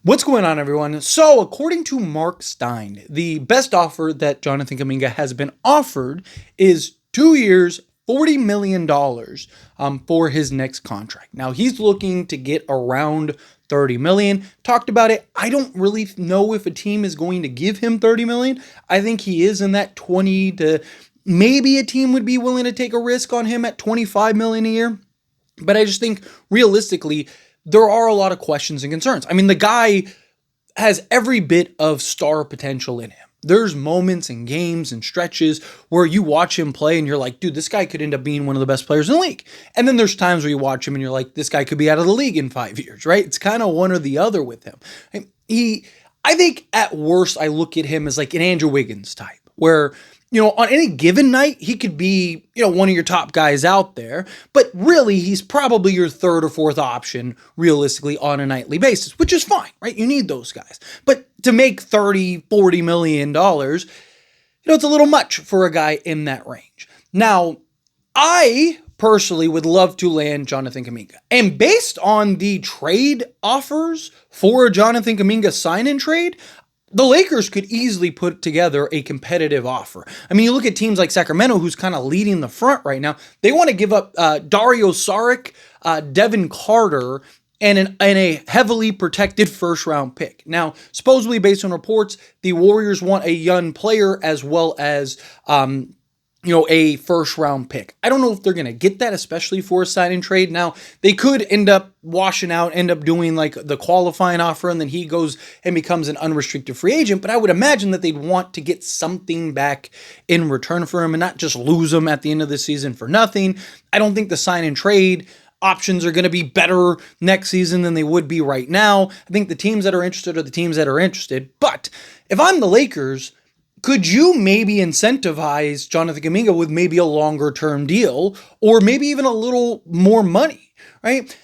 What's going on, everyone? So, according to Mark Stein, the best offer that Jonathan Kuminga has been offered is 2 years, $40 million for his next contract. Now, he's looking to get around 30 million. Talked about it. I don't really know if a team is going to give him 30 million. I think he is in that 20 to maybe a team would be willing to take a risk on him at 25 million a year. But I just think realistically, there are a lot of questions and concerns. I mean, the guy has every bit of star potential in him. There's moments and games and stretches where you watch him play and you're like, dude, this guy could end up being one of the best players in the league. And then there's times where you watch him and you're like, this guy could be out of the league in 5 years, right? It's kind of one or the other with him. I think at worst, I look at him as like an Andrew Wiggins type, where on any given night, he could be, one of your top guys out there, but really he's probably your third or fourth option realistically on a nightly basis, which is fine, right? You need those guys. But to make $30-40 million, it's a little much for a guy in that range. Now, I personally would love to land Jonathan Kuminga. And based on the trade offers for a Jonathan Kuminga sign-in trade, the Lakers could easily put together a competitive offer. I mean, you look at teams like Sacramento, who's kind of leading the front right now. They want to give up Dario Saric, Devin Carter, and a heavily protected first-round pick. Now, supposedly, based on reports, the Warriors want a young player as well as a first-round pick. I don't know if they're going to get that, especially for a sign and trade. Now, they could end up washing out, end up doing like the qualifying offer, and then he goes and becomes an unrestricted free agent. But I would imagine that they'd want to get something back in return for him and not just lose him at the end of the season for nothing. I don't think the sign and trade options are going to be better next season than they would be right now. I think the teams that are interested are the teams that are interested. But if I'm the Lakers, could you maybe incentivize Jonathan Kuminga with maybe a longer term deal or maybe even a little more money, right?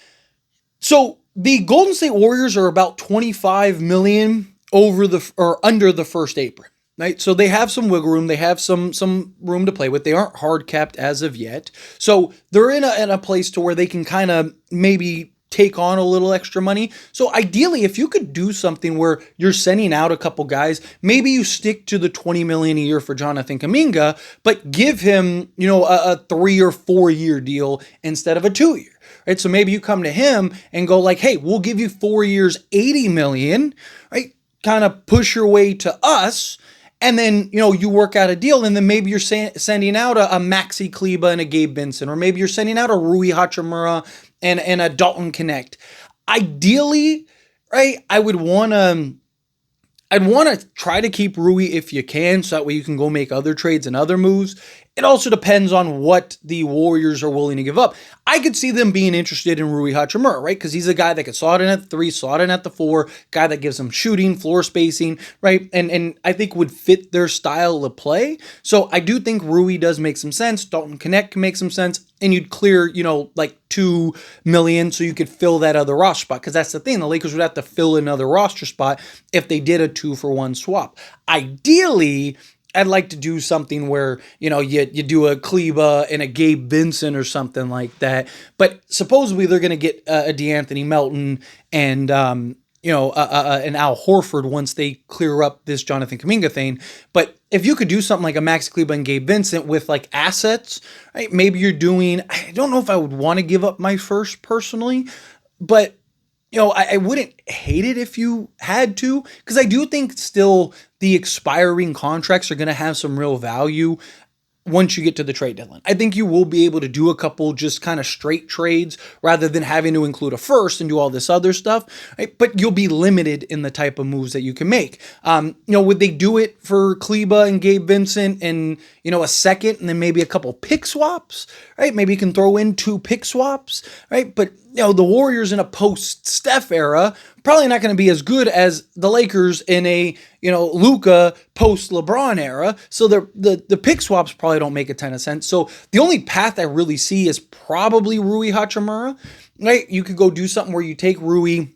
So the Golden State Warriors are about 25 million under the first apron, right? So they have some wiggle room. They have some room to play with. They aren't hard capped as of yet. So they're in a place to where they can kind of maybe take on a little extra money. So ideally, if you could do something where you're sending out a couple guys, maybe you stick to the 20 million a year for Jonathan Kuminga, but give him, a 3 or 4 year deal instead of a 2 year, right? So maybe you come to him and go like, hey, we'll give you 4 years, 80 million, right? Kind of push your way to us. And then, you work out a deal, and then maybe you're sending out a Maxi Kleba and a Gabe Vincent, or maybe you're sending out a Rui Hachimura and a Dalton Connect. Ideally, right, I'd want to try to keep Rui if you can, so that way you can go make other trades and other moves. It also depends on what the Warriors are willing to give up. I could see them being interested in Rui Hachimura, right? Because he's a guy that could slot in at the 3, slot in at the 4, guy that gives them shooting, floor spacing, right? And I think would fit their style of play. So I do think Rui does make some sense. Dalton Connect can make some sense. And you'd clear, like 2 million so you could fill that other roster spot. Because that's the thing. The Lakers would have to fill another roster spot if they did a 2-for-1 swap. Ideally, I'd like to do something where, you do a Kleba and a Gabe Vincent or something like that. But supposedly they're going to get a DeAnthony Melton and, an Al Horford once they clear up this Jonathan Kuminga thing. But if you could do something like a Max Kleba and Gabe Vincent with like assets, right? Maybe you're doing, I don't know if I would want to give up my first personally, but I wouldn't hate it if you had to, because I do think still the expiring contracts are going to have some real value once you get to the trade deadline. I think you will be able to do a couple just kind of straight trades rather than having to include a first and do all this other stuff, right? But you'll be limited in the type of moves that you can make. Would they do it for Kleba and Gabe Vincent and, a second and then maybe a couple pick swaps, right? Maybe you can throw in 2 pick swaps, right? But, the Warriors in a post-Steph era probably not going to be as good as the Lakers in a, Luka post-LeBron era. So the pick swaps probably don't make a ton of sense. So the only path I really see is probably Rui Hachimura, right? You could go do something where you take Rui,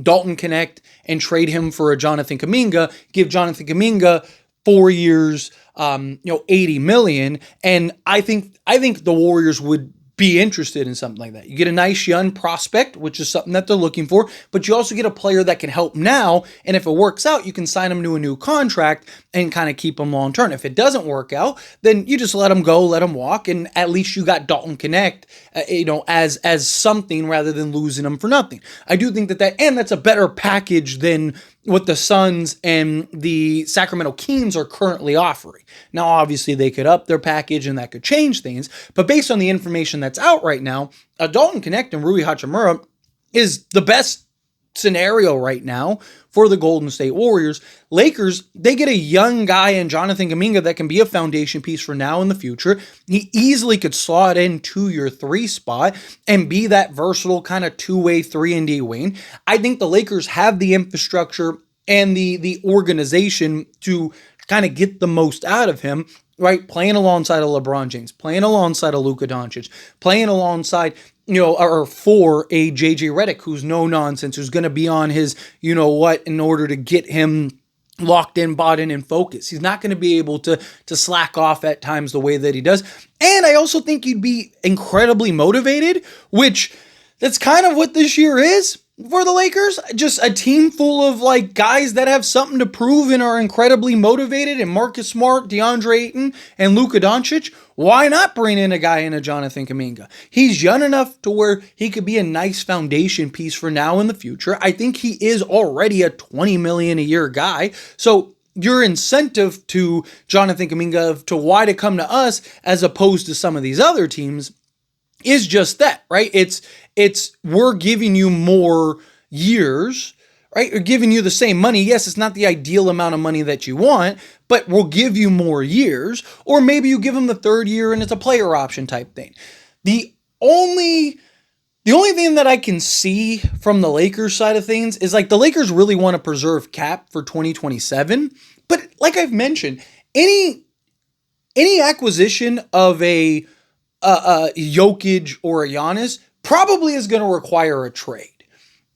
Dalton Connect, and trade him for a Jonathan Kuminga, give Jonathan Kuminga 4 years, 80 million. And I think the Warriors would be interested in something like that. You get a nice young prospect, which is something that they're looking for, but you also get a player that can help now. And if it works out, you can sign him to a new contract and kind of keep him long term. If it doesn't work out, then you just let him go, let him walk, and at least you got Dalton Connect, as something rather than losing him for nothing. I do think that's a better package than what the Suns and the Sacramento Kings are currently offering. Now, obviously, they could up their package and that could change things, but based on the information that's out right now, Dalton Connect and Rui Hachimura is the best scenario right now for the Golden State Warriors. Lakers, they get a young guy in Jonathan Kuminga that can be a foundation piece for now and the future. He easily could slot into your 3 spot and be that versatile kind of two-way 3-and-D wing. I think the Lakers have the infrastructure and the organization to kind of get the most out of him, right? Playing alongside a LeBron James, playing alongside a Luka Doncic, playing alongside, or for a JJ Redick, who's no nonsense, who's going to be on his, in order to get him locked in, bought in, and focused. He's not going to be able to slack off at times the way that he does. And I also think you'd be incredibly motivated, which that's kind of what this year is for the Lakers. Just a team full of guys that have something to prove and are incredibly motivated, and Marcus Smart, DeAndre Ayton, and Luka Doncic. Why not bring in a guy in a Jonathan Kuminga? He's young enough to where he could be a nice foundation piece for now in the future. I think he is already a $20 million a year guy. So your incentive to Jonathan Kuminga to why to come to us as opposed to some of these other teams is just that, right? It's we're giving you more years, right? We're giving you the same money. Yes, it's not the ideal amount of money that you want, but we'll give you more years. Or maybe you give them the 3rd year and it's a player option type thing. The only thing that I can see from the Lakers side of things is the Lakers really want to preserve cap for 2027. But like I've mentioned, any acquisition of a Jokic or a Giannis probably is going to require a trade.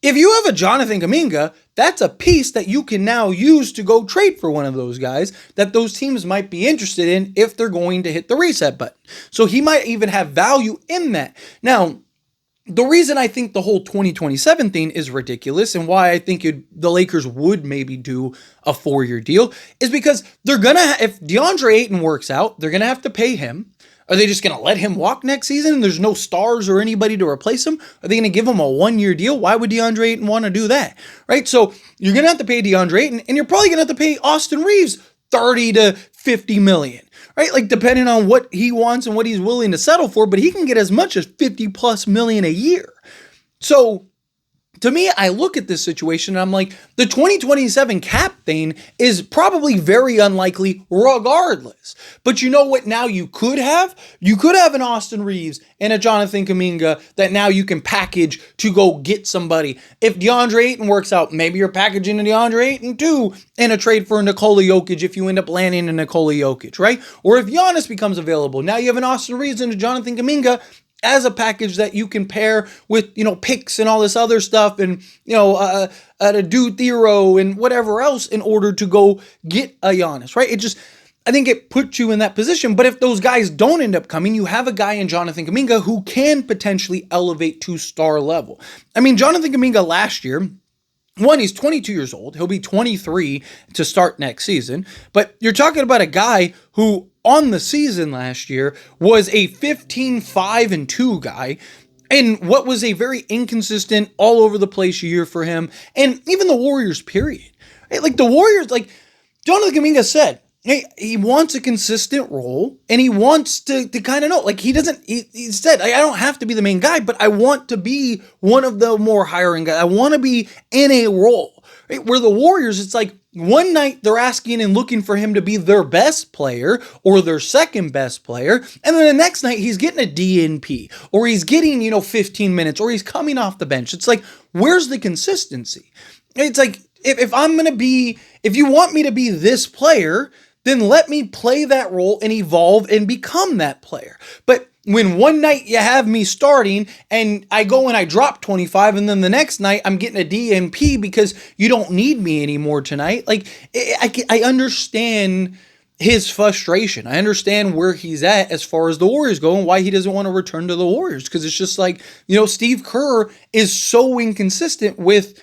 If you have a Jonathan Kuminga, that's a piece that you can now use to go trade for one of those guys that those teams might be interested in if they're going to hit the reset button. So he might even have value in that. Now, the reason I think the whole 2027 thing is ridiculous and why I think the Lakers would maybe do a 4-year deal is because they're going to, if DeAndre Ayton works out, they're going to have to pay him. Are they just going to let him walk next season and there's no stars or anybody to replace him? Are they going to give him a 1-year deal? Why would DeAndre Ayton want to do that? Right? So you're going to have to pay DeAndre Ayton, and you're probably going to have to pay Austin Reeves 30 to 50 million, right? Depending on what he wants and what he's willing to settle for, but he can get as much as 50 plus million a year. So to me, I look at this situation and I'm like, the 2027 cap thing is probably very unlikely regardless. But you know what now you could have? You could have an Austin Reeves and a Jonathan Kuminga that now you can package to go get somebody. If DeAndre Ayton works out, maybe you're packaging a DeAndre Ayton too in a trade for a Nikola Jokic if you end up landing a Nikola Jokic, right? Or if Giannis becomes available, now you have an Austin Reeves and a Jonathan Kuminga as a package that you can pair with, picks and all this other stuff and, a Dude Thero and whatever else in order to go get a Giannis, right? I think it puts you in that position. But if those guys don't end up coming, you have a guy in Jonathan Kuminga who can potentially elevate to star level. I mean, Jonathan Kuminga last year, he's 22 years old. He'll be 23 to start next season. But you're talking about a guy who on the season last year was a 15-5-2 guy and what was a very inconsistent, all over the place year for him. And even the Warriors, period. The Warriors, Jonathan Kuminga said, hey, he wants a consistent role and he wants to kind of know, he said, I don't have to be the main guy, but I want to be one of the more hiring guys. I want to be in a role. Right? Where the Warriors, it's one night they're asking and looking for him to be their best player or their second best player. And then the next night he's getting a DNP or he's getting, 15 minutes or he's coming off the bench. It's where's the consistency? It's if you want me to be this player, then let me play that role and evolve and become that player. But when one night you have me starting and I go and I drop 25 and then the next night I'm getting a DNP because you don't need me anymore tonight. I understand his frustration. I understand where he's at as far as the Warriors go and why he doesn't want to return to the Warriors. Because it's just like, Steve Kerr is so inconsistent with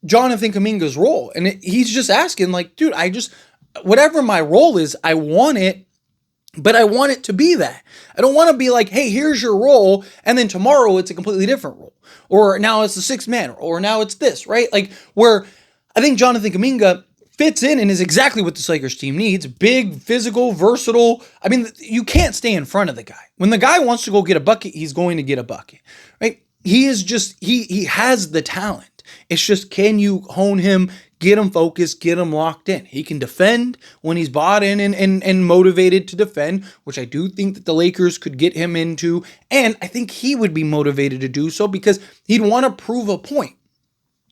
Jonathan Kuminga's role. And he's just asking, like, dude, whatever my role is, I want it, but I want it to be that. I don't want to be like, hey, here's your role, and then tomorrow it's a completely different role. Or now it's the sixth man, or now it's this, right? Like, where I think Jonathan Kuminga fits in and is exactly what this Lakers team needs. Big, physical, versatile. I mean, you can't stay in front of the guy. When the guy wants to go get a bucket, he's going to get a bucket, right? He is just, he has the talent. It's just, can you hone him, get him focused, get him locked in? He can defend when he's bought in and motivated to defend, which I do think that the Lakers could get him into. And I think he would be motivated to do so because he'd want to prove a point.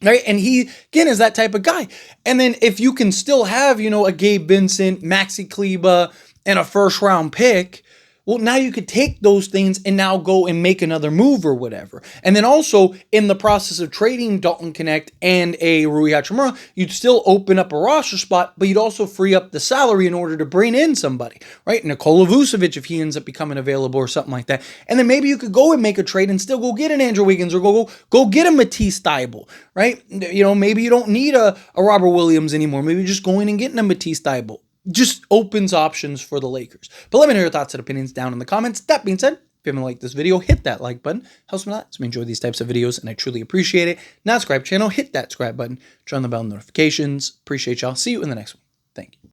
Right. And he, again, is that type of guy. And then if you can still have, a Gabe Vincent, Maxi Kleba, and a first round pick, well, now you could take those things and now go and make another move or whatever. And then also in the process of trading Dalton Connect and a Rui Hachimura, you'd still open up a roster spot, but you'd also free up the salary in order to bring in somebody, right? Nikola Vucevic, if he ends up becoming available or something like that. And then maybe you could go and make a trade and still go get an Andrew Wiggins or go get a Matisse Thybulle, right? Maybe you don't need a Robert Williams anymore. Maybe just going and getting a Matisse Thybulle. Just opens options for the Lakers. But let me know your thoughts and opinions down in the comments. That being said, if you haven't liked this video, hit that like button. Helps me a lot. So we enjoy these types of videos, and I truly appreciate it. Not subscribe channel, hit that subscribe button. Turn on the bell notifications. Appreciate y'all. See you in the next one. Thank you.